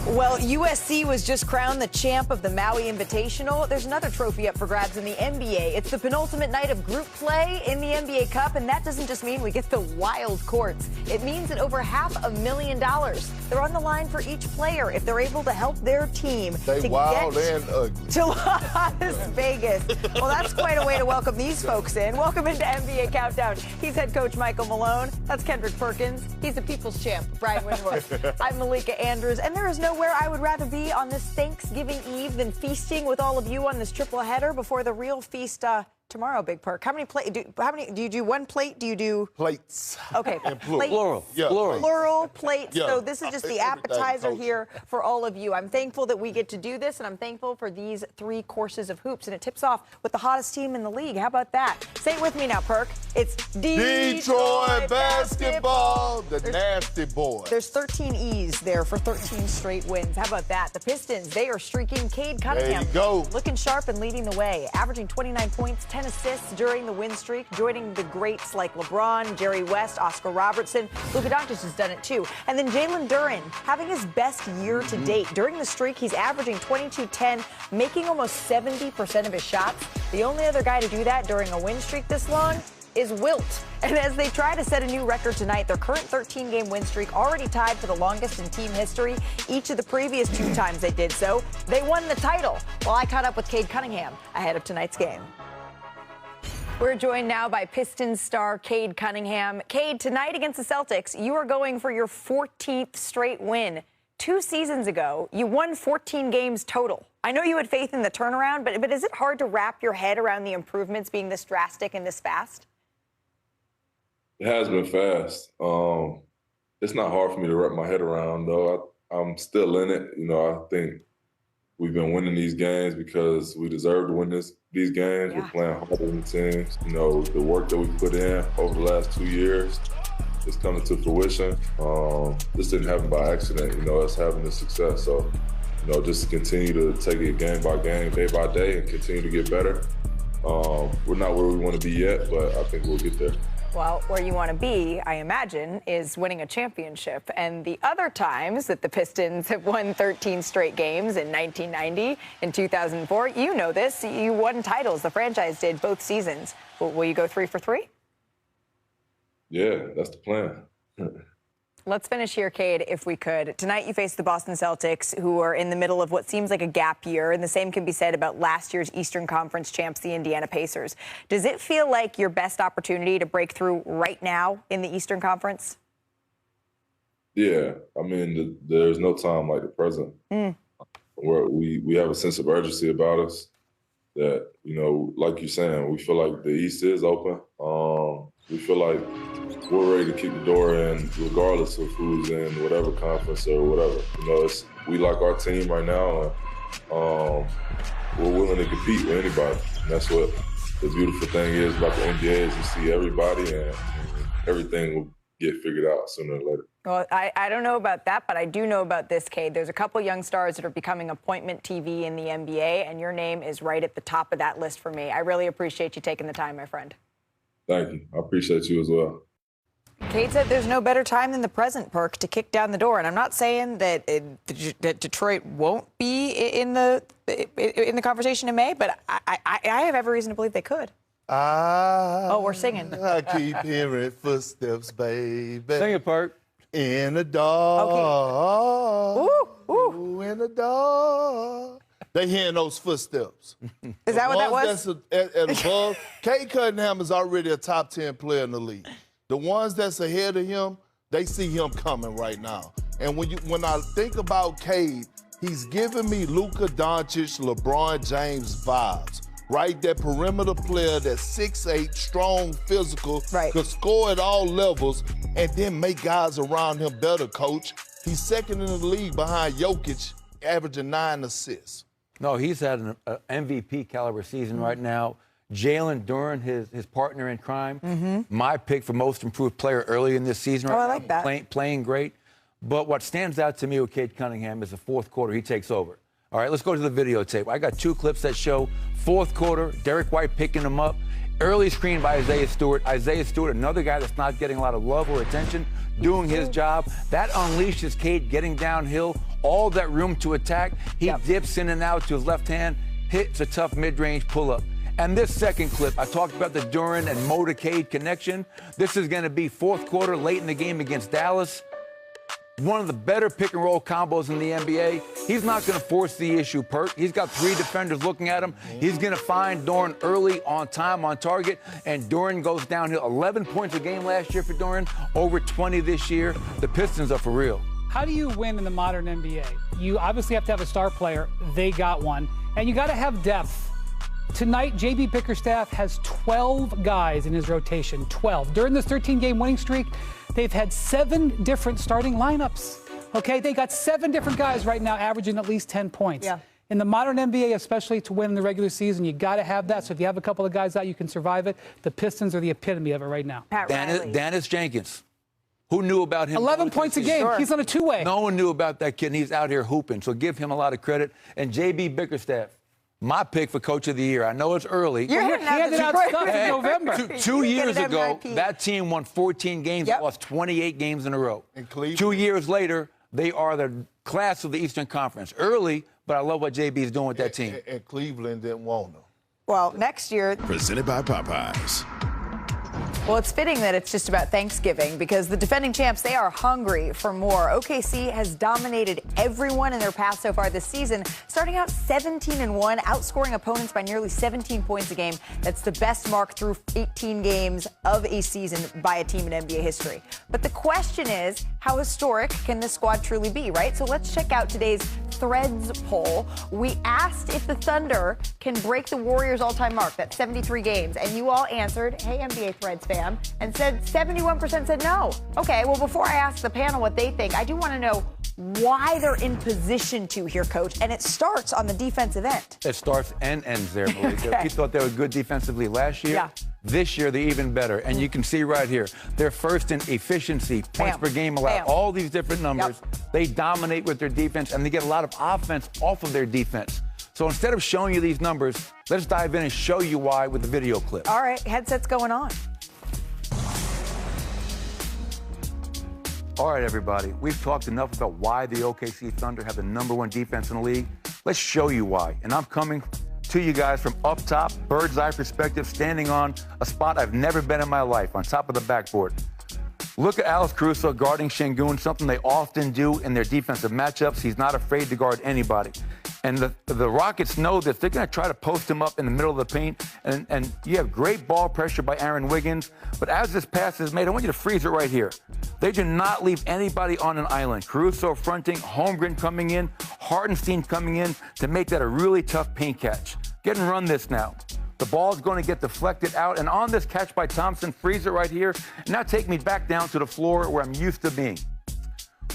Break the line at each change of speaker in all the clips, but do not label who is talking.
Well, USC was just crowned the champ of the Maui Invitational. There's another trophy up for grabs in the NBA. It's the penultimate night of group play in the NBA Cup, and that doesn't just mean we get the wild courts. It means that over $500,000, they're on the line for each player if they're able to help their team
they wild and ugly.
To Las Vegas. Well, that's quite a way to welcome these folks in. Welcome into NBA Countdown. He's head coach Michael Malone. That's Kendrick Perkins. He's the people's champ, Brian Windhorst. I'm Malika Andrews, and there is nowhere I would rather be on this Thanksgiving Eve than feasting with all of you on this triple header before the real feast tomorrow, Big Perk. How many do you do one plate? Do you do
plates?
Okay,
plural.
Yeah,
plural plates.
Yeah.
So this is just the appetizer here for all of you. I'm thankful that we get to do this, and I'm thankful for these 3 courses of hoops. And it tips off with the hottest team in the league. How about that? Say it with me now, Perk. It's
Detroit basketball, the nasty boy.
There's 13 E's there for 13 straight wins. How about that? The Pistons, they are streaking. Cade Cunningham,
there you go,
looking sharp and leading the way, averaging 29 points, 10 assists during the win streak, joining the greats like LeBron, Jerry West, Oscar Robertson. Luka Doncic has done it too. And then Jalen Duren having his best year to date. During the streak, he's averaging 22-10, making almost 70% of his shots. The only other guy to do that during a win streak this long is Wilt. And as they try to set a new record tonight, their current 13-game win streak already tied for the longest in team history. Each of the previous 2 times they did so, they won the title. Well, I caught up with Cade Cunningham ahead of tonight's game. We're joined now by Pistons star Cade Cunningham. Cade, tonight against the Celtics, you are going for your 14th straight win. 2 seasons ago, you won 14 games total. I know you had faith in the turnaround, but is it hard to wrap your head around the improvements being this drastic and this fast?
It has been fast. It's not hard for me to wrap my head around, though. I'm still in it. I think we've been winning these games because we deserve to win these games.
Yeah.
We're playing harder than teams. The work that we put in over the last 2 years is coming to fruition. This didn't happen by accident, us having the success. So, just continue to take it game by game, day by day, and continue to get better. We're not where we want to be yet, but I think we'll get there.
Well, where you want to be, I imagine, is winning a championship. And the other times that the Pistons have won 13 straight games in 1990 and 2004, you know this. You won titles. The franchise did both seasons. Will you go 3 for 3?
Yeah, that's the plan.
Let's finish here, Cade, if we could. Tonight you face the Boston Celtics, who are in the middle of what seems like a gap year, and the same can be said about last year's Eastern Conference champs, the Indiana Pacers. Does it feel like your best opportunity to break through right now in the Eastern Conference?
Yeah, there's no time like the present. Where we have a sense of urgency about us that, like you're saying, we feel like the East is open. We feel like we're ready to keep the door in regardless of who's in whatever conference or whatever. We like our team right now, and we're willing to compete with anybody. And that's what the beautiful thing is about the NBA is you see everybody and everything will get figured out sooner or later.
Well, I don't know about that, but I do know about this, Cade. There's a couple young stars that are becoming appointment TV in the NBA, and your name is right at the top of that list for me. I really appreciate you taking the time, my friend.
Thank you. I appreciate you as well.
Cade said there's no better time than the present, Perk, to kick down the door. And I'm not saying that Detroit won't be in the conversation in May, but I have every reason to believe they could. Oh, we're singing.
I keep hearing footsteps, baby.
Sing it, Perk.
In the dark.
Okay. Ooh.
In the dark. They hearing those footsteps.
Is that what that was?
That's at above. Cade Cunningham is already a top 10 player in the league. The ones that's ahead of him, they see him coming right now. And when I think about Cade, he's giving me Luka Doncic, LeBron James vibes. Right? That perimeter player that's 6'8", strong, physical, could score at all levels, and then make guys around him better, Coach. He's second in the league behind Jokic, averaging 9 assists.
No, he's had an MVP caliber season right now. Jalen Duren, his partner in crime, my pick for most improved player early in this season.
I like that.
Playing great. But what stands out to me with Cade Cunningham is the fourth quarter he takes over. All right, let's go to the videotape. I got 2 clips that show fourth quarter, Derek White picking him up. Early screen by Isaiah Stewart. Isaiah Stewart, another guy that's not getting a lot of love or attention, doing his job. That unleashes Cade getting downhill, all that room to attack. He dips in and out to his left hand, hits a tough mid-range pull-up. And this second clip, I talked about the Duren and Mo to Cade connection. This is going to be fourth quarter, late in the game against Dallas. One of the better pick-and-roll combos in the NBA. He's not going to force the issue, Perk. He's got 3 defenders looking at him. He's going to find Duren early, on time, on target, and Duren goes downhill. 11 points a game last year for Duren, over 20 this year. The Pistons are for real.
How do you win in the modern NBA? You obviously have to have a star player. They got one. And you got to have depth. Tonight, J.B. Bickerstaff has 12 guys in his rotation. 12. During this 13-game winning streak, they've had 7 different starting lineups. Okay, they got 7 different guys right now averaging at least 10 points.
Yeah.
In the modern NBA, especially to win in the regular season, you got to have that. So if you have a couple of guys out, you can survive it. The Pistons are the epitome of it right now.
Dennis Jenkins. Who knew about him?
11 points a game. Sure. He's on a 2-way.
No one knew about that kid, and he's out here hooping. So give him a lot of credit. And J.B. Bickerstaff, my pick for Coach of the Year. I know it's early.
You're handing out stuff in November.
Two years ago, that team won 14 games and lost 28 games in a row.
In Cleveland.
2 years later, they are the class of the Eastern Conference. Early, but I love what JB is doing with that team.
And Cleveland didn't want them.
Well, next year.
Presented by Popeyes.
Well, it's fitting that it's just about Thanksgiving because the defending champs, they are hungry for more. OKC has dominated everyone in their path so far this season, starting out 17-1, outscoring opponents by nearly 17 points a game. That's the best mark through 18 games of a season by a team in NBA history. But the question is, how historic can this squad truly be, right? So let's check out today's Threads poll. We asked if the Thunder can break the Warriors' all-time mark, that's 73 games, and you all answered, hey, NBA Threads fam, and said 71% said no. Okay, well, before I ask the panel what they think, I do want to know why they're in position to here, Coach, and it starts on the defensive end.
It starts and ends there, Malik.
Okay.
We thought they were good defensively last year.
Yeah.
This year, they're even better. And you can see right here, they're first in efficiency, points per game allowed, all these different numbers. Yep. They dominate with their defense, and they get a lot of offense off of their defense. So instead of showing you these numbers, let's dive in and show you why with the video clip.
All right, headsets going on.
All right, everybody, we've talked enough about why the OKC Thunder have the #1 defense in the league. Let's show you why. And I'm coming to you guys from up top, bird's eye perspective, standing on a spot I've never been in my life, on top of the backboard. Look at Alex Caruso guarding Şengün, something they often do in their defensive matchups. He's not afraid to guard anybody. And the Rockets know that they're going to try to post him up in the middle of the paint. And you have great ball pressure by Aaron Wiggins. But as this pass is made, I want you to freeze it right here. They do not leave anybody on an island. Caruso fronting, Holmgren coming in, Hartenstein coming in to make that a really tough paint catch. Get and run this now. The ball is going to get deflected out. And on this catch by Thompson, freeze it right here. And now take me back down to the floor where I'm used to being.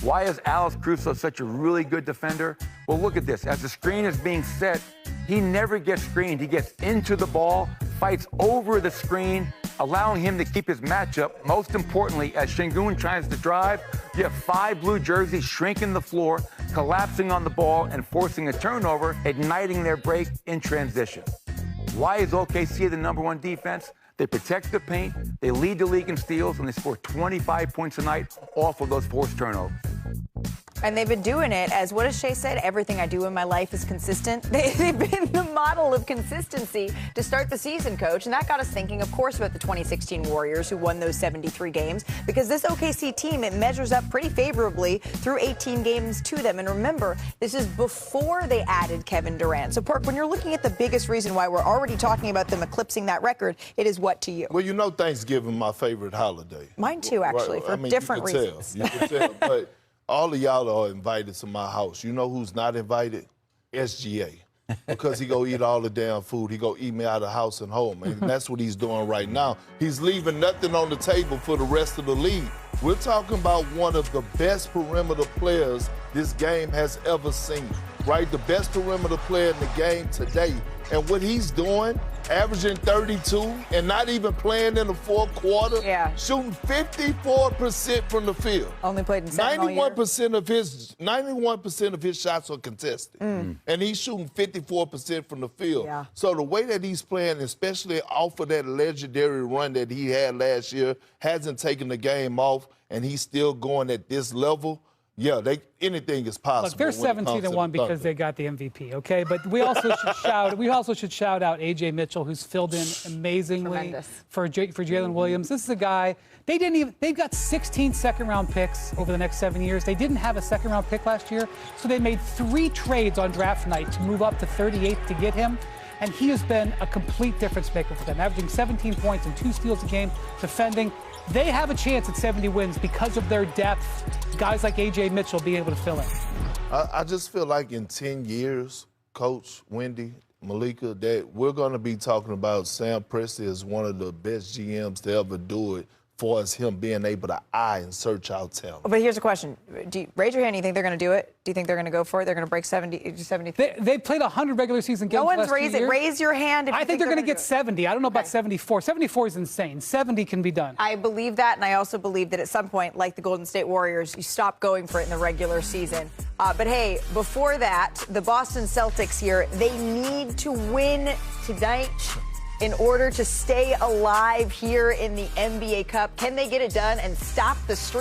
Why is Alex Caruso such a really good defender? Well, look at this. As the screen is being set, he never gets screened. He gets into the ball, fights over the screen, allowing him to keep his matchup. Most importantly, as Şengün tries to drive, you have 5 blue jerseys shrinking the floor, collapsing on the ball, and forcing a turnover, igniting their break in transition. Why is OKC the #1 defense? They protect the paint, they lead the league in steals, and they score 25 points a night off of those forced turnovers.
And they've been doing it, as what has Shea said, everything I do in my life is consistent. They've been the model of consistency to start the season, Coach. And that got us thinking, of course, about the 2016 Warriors who won those 73 games. Because this OKC team, it measures up pretty favorably through 18 games to them. And remember, this is before they added Kevin Durant. So, Perk, when you're looking at the biggest reason why we're already talking about them eclipsing that record, it is what to you?
Well, you know Thanksgiving my favorite holiday.
Mine too, actually, for different reasons.
You can tell, but all of y'all are invited to my house. You know who's not invited? SGA. Because he go eat all the damn food. He go eat me out of house and home. And that's what he's doing right now. He's leaving nothing on the table for the rest of the league. We're talking about one of the best perimeter players this game has ever seen, right? The best perimeter player in the game today. And what he's doing, averaging 32 and not even playing in the fourth quarter, shooting 54% from the field.
Only played in
91% of his shots are contested. And he's shooting 54% from the field.
Yeah.
So the way that he's playing, especially off of that legendary run that he had last year, hasn't taken the game off, and he's still going at this level. Yeah, anything is possible.
Look, they're 17-1 because they got the MVP, okay? But we also should shout out A.J. Mitchell, who's filled in amazingly for Jalen Williams. This is a guy they've got 16 second-round picks over the next 7 years. They didn't have a second-round pick last year, so they made 3 trades on draft night to move up to 38th to get him. And he has been a complete difference maker for them, averaging 17 points and 2 steals a game, defending. They have a chance at 70 wins because of their depth. Guys like A.J. Mitchell being able to fill in.
I just feel like in 10 years, Coach, Wendy, Malika, that we're going to be talking about Sam Presti as one of the best GMs to ever do it, for as him being able to eye and search out talent.
But here's a question. Raise your hand. Do you think they're going to do it? Do you think they're going to go for it? They're going to break 70?
They played 100 regular season games.
No one's raised it. Raise your hand.
I think they're going to get 70. I don't know about 74. 74 is insane. 70 can be done.
I believe that, and I also believe that at some point, like the Golden State Warriors, you stop going for it in the regular season. But hey, before that, the Boston Celtics here, they need to win tonight in order to stay alive here in the NBA Cup. Can they get it done and stop the streak?